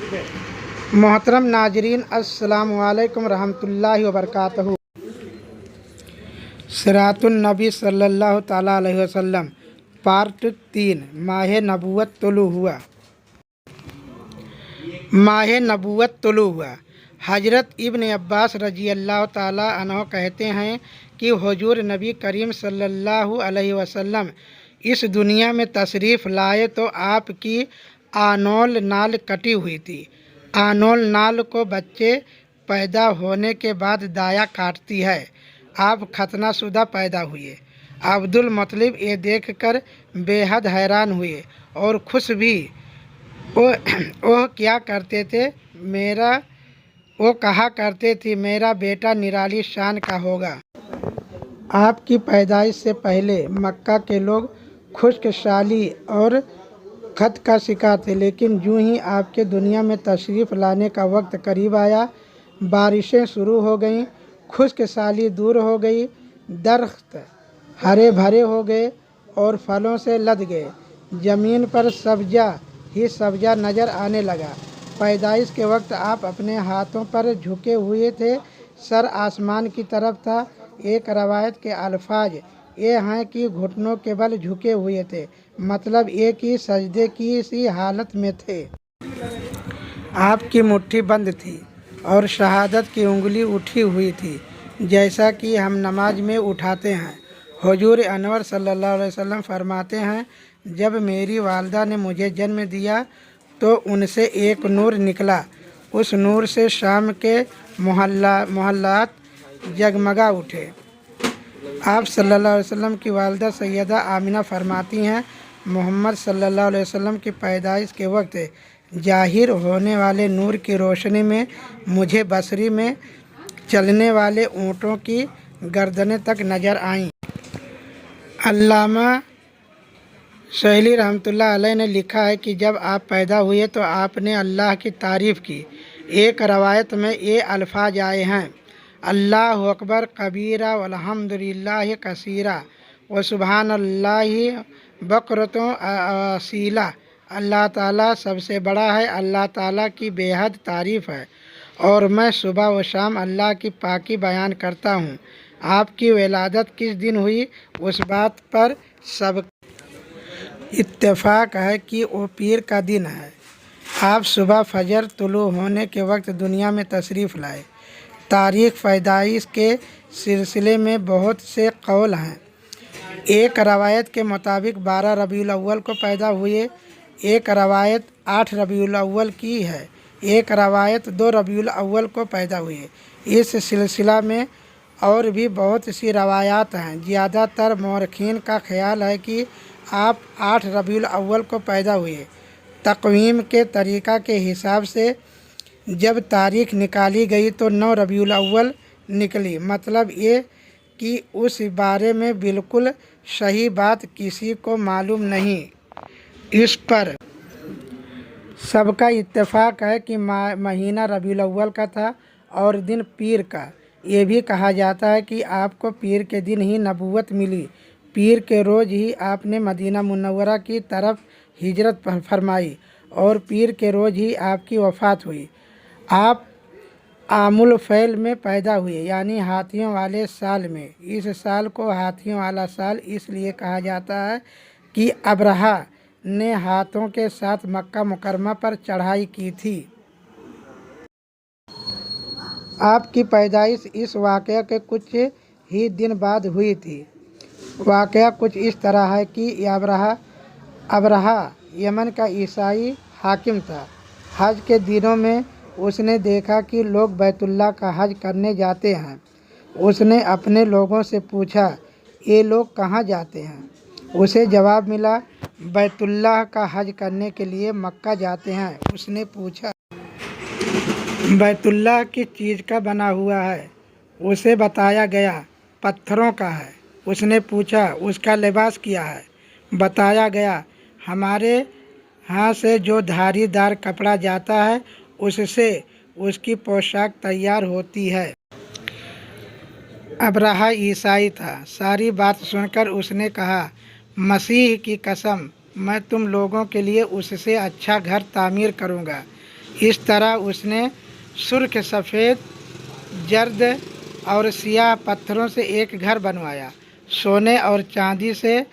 मोहतरम नाजरीन, अस्सलाम वालेकुम रहमतुल्लाहि व बरकातहू। सिरातुन नबी सल्लल्लाहु ताला अलैहि वसल्लम पार्ट 3 माह नबूवत तुलू हुआ। माह नबूवत तुलू हुआ। हज़रत इब्न अब्बास रजी अल्लाह ताला अन्हु कहते हैं कि हुजूर नबी करीम सल्लल्लाहु अलैहि वसल्लम इस दुनिया में तशरीफ़ लाए तो आपकी आनोल नाल कटी हुई थी। आनोल नाल को बच्चे पैदा होने के बाद दाया काटती है। आप खतनाशुदा पैदा हुए। अब्दुल मुत्तलिब ये देखकर बेहद हैरान हुए और खुश भी। वो क्या करते थे, वो कहा करते थे मेरा बेटा निराली शान का होगा। आपकी पैदाइश से पहले मक्का के लोग खुश्क साली और खत का शिकार थे, लेकिन यूं ही आपके दुनिया में तशरीफ़ लाने का वक्त करीब आया, बारिशें शुरू हो गईं, खुश्क साली दूर हो गई, दरख्त हरे भरे हो गए और फलों से लद गए। ज़मीन पर सब्जा ही सब्जा नज़र आने लगा। पैदाइश के वक्त आप अपने हाथों पर झुके हुए थे, सर आसमान की तरफ था। एक रवायत के अल्फाज ये हैं कि घुटनों के बल झुके हुए थे, मतलब ये कि सजदे की सी हालत में थे। आपकी मुट्ठी बंद थी और शहादत की उंगली उठी हुई थी, जैसा कि हम नमाज में उठाते हैं। हुजूर अनवर सल्लल्लाहु अलैहि वसल्लम फरमाते हैं, जब मेरी वालदा ने मुझे जन्म दिया तो उनसे एक नूर निकला। उस नूर से शाम के मोहल्लात जगमगा उठे। आप सल्लल्लाहु अलैहि वसल्लम की वालदा सैयदा आमिना फरमाती हैं, मोहम्मद सल्लल्लाहु अलैहि वसल्लम की पैदाइश के वक्त जाहिर होने वाले नूर की रोशनी में मुझे बसरी में चलने वाले ऊँटों की गर्दनें तक नज़र आईं। अल्लामा सैली रहमतुल्लाह अलैह ने लिखा है कि जब आप पैदा हुए तो आपने अल्लाह की तारीफ़ की। एक रवायत में ये अल्फाज आए हैं, अल्लाहु अकबर कबीरा वल्हम्दुलिल्लाहि कसीरा व सुबहानल्लाहि बकरतों असीला। अल्लाह ताला सबसे बड़ा है, अल्लाह ताला की बेहद तारीफ़ है और मैं सुबह व शाम अल्लाह की पाकी बयान करता हूँ। आपकी विलादत किस दिन हुई, उस बात पर सब इत्तेफाक है कि वो पीर का दिन है। आप सुबह फजर तुलू होने के वक्त दुनिया में तशरीफ़ लाए। तारीख़ पैदाइश के सिलसिले में बहुत से कौल हैं। एक रवायत के मुताबिक 12 रबीउल अव्वल को पैदा हुए, एक रवायत 8 रबीउल अव्वल की है, एक रवायत 2 रबीउल अव्वल को पैदा हुए। इस सिलसिला में और भी बहुत सी रवायात हैं। ज़्यादातर मौरखीन का ख्याल है कि आप 8 रबीउल अव्वल को पैदा हुए। तक़वीम के तरीक़ा के हिसाब से जब तारीख़ निकाली गई तो 9 रबीउल अव्वल निकली, मतलब ये कि उस बारे में बिल्कुल सही बात किसी को मालूम नहीं। इस पर सबका इत्तेफाक है कि महीना रबीउल अव्वल का था और दिन पीर का। ये भी कहा जाता है कि आपको पीर के दिन ही नबूवत मिली। पीर के रोज़ ही आपने मदीना मुनव्वरा की तरफ हिजरत फरमाई और पीर के रोज़ ही आपकी वफ़ात हुई। आप आमुल फैल में पैदा हुए, यानी हाथियों वाले साल में। इस साल को हाथियों वाला साल इसलिए कहा जाता है कि अब्रहा ने हाथों के साथ मक्का मुकरमा पर चढ़ाई की थी। आपकी पैदाइश इस वाक़या के कुछ ही दिन बाद हुई थी। वाक़या कुछ इस तरह है कि अब्रहा यमन का ईसाई हाकिम था। हज के दिनों में उसने देखा कि लोग बैतुल्लाह का हज करने जाते हैं। उसने अपने लोगों से पूछा, ये लोग कहाँ जाते हैं? उसे जवाब मिला, बैतुल्लाह का हज करने के लिए मक्का जाते हैं। उसने पूछा, बैतुल्लाह किस चीज़ का बना हुआ है? उसे बताया गया, पत्थरों का है। उसने पूछा, उसका लिबास क्या है? बताया गया, हमारे यहाँ से जो धारीदार कपड़ा जाता है उससे उसकी पोशाक तैयार होती है। अब्रहा ईसाई था। सारी बात सुनकर उसने कहा, मसीह की कसम, मैं तुम लोगों के लिए उससे अच्छा घर तामीर करूँगा। इस तरह उसने सुर्ख, सफ़ेद, जर्द और सियाह पत्थरों से एक घर बनवाया। सोने और चांदी से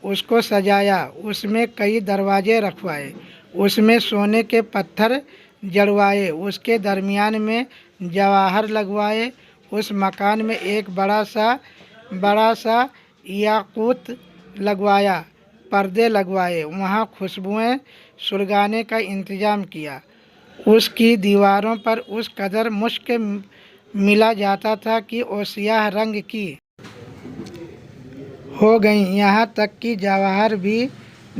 उसको सजाया। उसमें कई दरवाजे रखवाए। उसमें सोने के पत्थर जड़वाए। उसके दरमियान में जवाहर लगवाए। उस मकान में एक बड़ा सा याकूत लगवाया। पर्दे लगवाए। वहाँ खुशबुएं सुलगाने का इंतज़ाम किया। उसकी दीवारों पर उस कदर मुश्क मिला जाता था कि वो सियाह रंग की हो गई, यहाँ तक कि जवाहर भी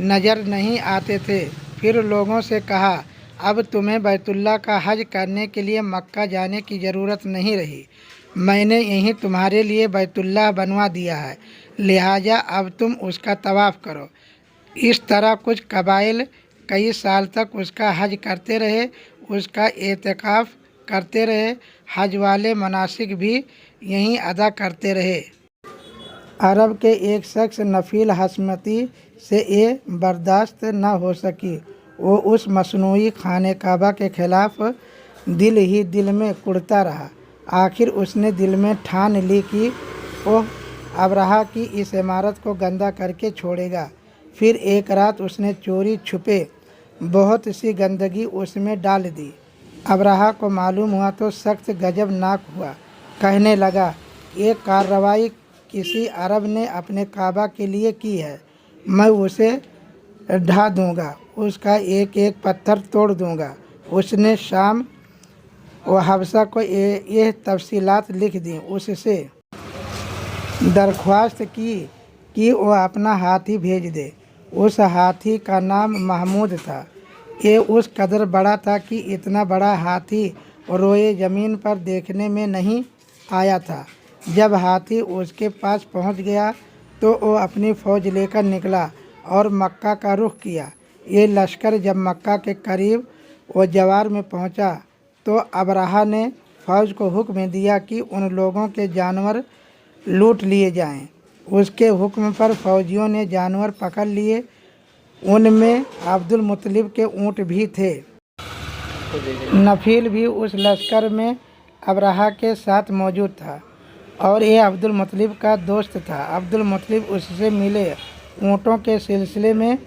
नज़र नहीं आते थे। फिर लोगों से कहा, अब तुम्हें बैतुल्लाह का हज करने के लिए मक्का जाने की ज़रूरत नहीं रही। मैंने यहीं तुम्हारे लिए बैतुल्लाह बनवा दिया है, लिहाजा अब तुम उसका तवाफ़ करो। इस तरह कुछ कबाइल कई साल तक उसका हज करते रहे, उसका एतिकाफ़ करते रहे। हज वाले मनासिक भी यहीं अदा करते रहे। अरब के एक शख्स नफील हसमती से ये बर्दाश्त न हो सकी। वो उस मसनूई खाने काबा के ख़िलाफ़ दिल ही दिल में कुढ़ता रहा। आखिर उसने दिल में ठान ली कि वो अबरहा की इस इमारत को गंदा करके छोड़ेगा। फिर एक रात उसने चोरी छुपे बहुत सी गंदगी उसमें डाल दी। अबरहा को मालूम हुआ तो सख्त गजबनाक हुआ। कहने लगा, ये कार्रवाई किसी अरब ने अपने काबा के लिए की है। मैं उसे ढा दूंगा, उसका एक एक पत्थर तोड़ दूंगा। उसने शाम व हबसा को ये तफसीलात लिख दी। उससे दरख्वास्त की कि वो अपना हाथी भेज दे। उस हाथी का नाम महमूद था। ये उस कदर बड़ा था कि इतना बड़ा हाथी रोए ज़मीन पर देखने में नहीं आया था। जब हाथी उसके पास पहुंच गया तो वो अपनी फ़ौज लेकर निकला और मक्का का रुख किया। ये लश्कर जब मक्का के करीब व जवार में पहुंचा तो अबरहा ने फ़ौज को हुक्म दिया कि उन लोगों के जानवर लूट लिए जाएं। उसके हुक्म पर फ़ौजियों ने जानवर पकड़ लिए। उनमें अब्दुल मुत्तलिब के ऊँट भी थे। नफील भी उस लश्कर में अबरहा के साथ मौजूद था और ये अब्दुल मुत्तलिब का दोस्त था। अब्दुल मुत्तलिब उससे मिले, ऊँटों के सिलसिले में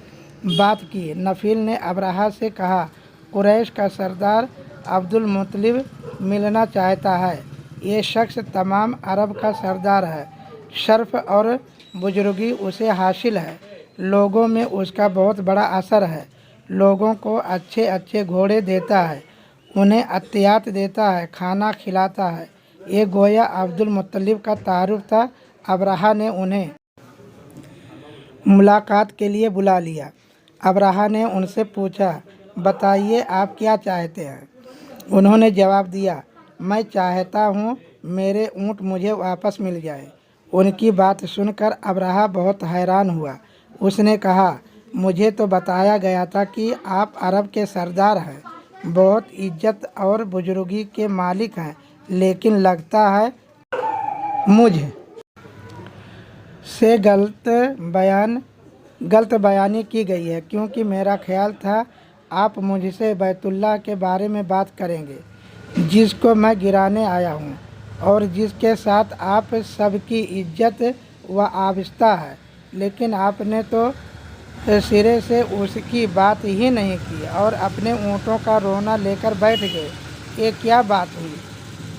बात की। नफील ने अबरहा से कहा, कुरैश का सरदार अब्दुल मुत्तलिब मिलना चाहता है। ये शख्स तमाम अरब का सरदार है। शर्फ और बुजुर्गी उसे हासिल है। लोगों में उसका बहुत बड़ा असर है। लोगों को अच्छे अच्छे घोड़े देता है, उन्हें अतियात देता है, खाना खिलाता है। ये गोया अब्दुल मुत्तलिब का तारुफ था। अबरहा ने उन्हें मुलाकात के लिए बुला लिया। अबरहा ने उनसे पूछा, बताइए आप क्या चाहते हैं? उन्होंने जवाब दिया, मैं चाहता हूँ मेरे ऊँट मुझे वापस मिल जाए। उनकी बात सुनकर अबरहा बहुत हैरान हुआ। उसने कहा, मुझे तो बताया गया था कि आप अरब के सरदार हैं, बहुत इज्जत और बुजुर्गी के मालिक हैं, लेकिन लगता है मुझ से गलत बयानी की गई है, क्योंकि मेरा ख्याल था आप मुझसे बैतुल्लाह के बारे में बात करेंगे, जिसको मैं गिराने आया हूँ और जिसके साथ आप सबकी इज्जत व आबिस्ता है। लेकिन आपने तो सिरे से उसकी बात ही नहीं की और अपने ऊँटों का रोना लेकर बैठ गए। ये क्या बात हुई?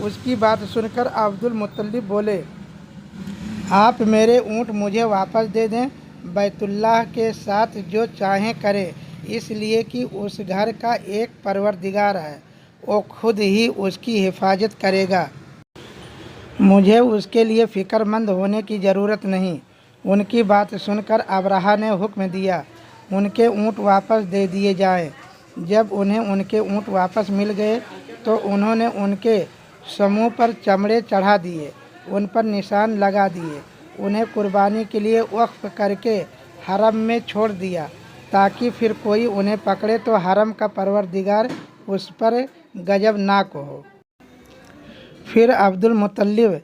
उसकी बात सुनकर अब्दुल मुत्तलिब बोले, आप मेरे ऊँट मुझे वापस दे दें। बैतुल्लाह के साथ जो चाहें करें, इसलिए कि उस घर का एक परवरदिगार है, वो खुद ही उसकी हिफाजत करेगा। मुझे उसके लिए फ़िक्रमंद होने की ज़रूरत नहीं। उनकी बात सुनकर अबरहा ने हुक्म दिया, उनके ऊँट वापस दे दिए जाएं। जब उन्हें उनके ऊँट वापस मिल गए तो उन्होंने उनके समूह पर चमड़े चढ़ा दिए, उन पर निशान लगा दिए, उन्हें कुर्बानी के लिए वक्फ करके हरम में छोड़ दिया, ताकि फिर कोई उन्हें पकड़े तो हरम का परवरदिगार उस पर गजबनाक हो। फिर अब्दुल मुत्तलिब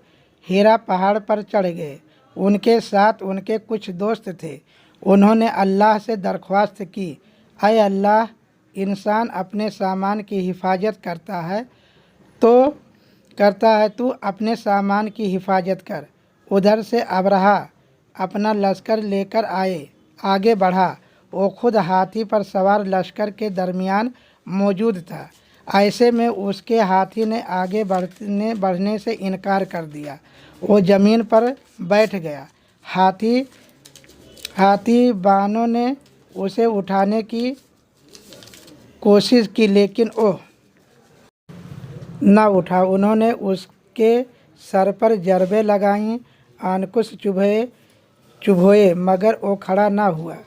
हीरा पहाड़ पर चढ़ गए। उनके साथ उनके कुछ दोस्त थे। उन्होंने अल्लाह से दरख्वास्त की, ऐ अल्लाह, इंसान अपने सामान की हिफाजत करता है तू अपने सामान की हिफाजत कर। उधर से अबरहा अपना लश्कर लेकर आगे बढ़ा। वो खुद हाथी पर सवार लश्कर के दरमियान मौजूद था। ऐसे में उसके हाथी ने आगे बढ़ने से इनकार कर दिया। वो ज़मीन पर बैठ गया। हाथी बानों ने उसे उठाने की कोशिश की, लेकिन वो न उठा। उन्होंने उसके सर पर ज़रबें लगाईं, अंकुश चुभोए, मगर वो खड़ा न हुआ।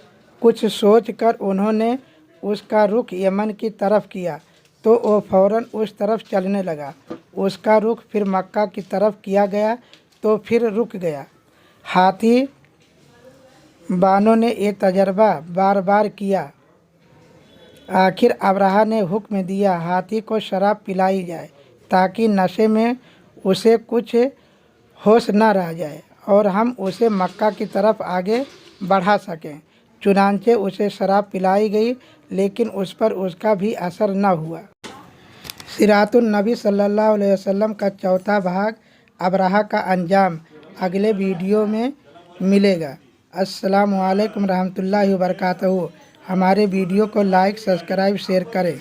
कुछ सोच कर उन्होंने उसका रुख यमन की तरफ किया तो वो फौरन उस तरफ चलने लगा। उसका रुख फिर मक्का की तरफ किया गया तो फिर रुक गया। हाथी बानों ने ये तजर्बा बार बार किया। आखिर अबरहा ने हुक्म दिया हाथी को शराब पिलाई जाए ताकि नशे में उसे कुछ होश न रह जाए और हम उसे मक्का की तरफ आगे बढ़ा सकें। चुनांचे उसे शराब पिलाई गई, लेकिन उस पर उसका भी असर न हुआ। सीरातुन नबी सल्लल्लाहु अलैहि वसल्लम का चौथा भाग, अबरहा का अंजाम, अगले वीडियो में मिलेगा। अस्सलामु अलैकुम रहमतुल्लाहि व बरकातहू। हमारे वीडियो को लाइक, सब्सक्राइब, शेयर करें।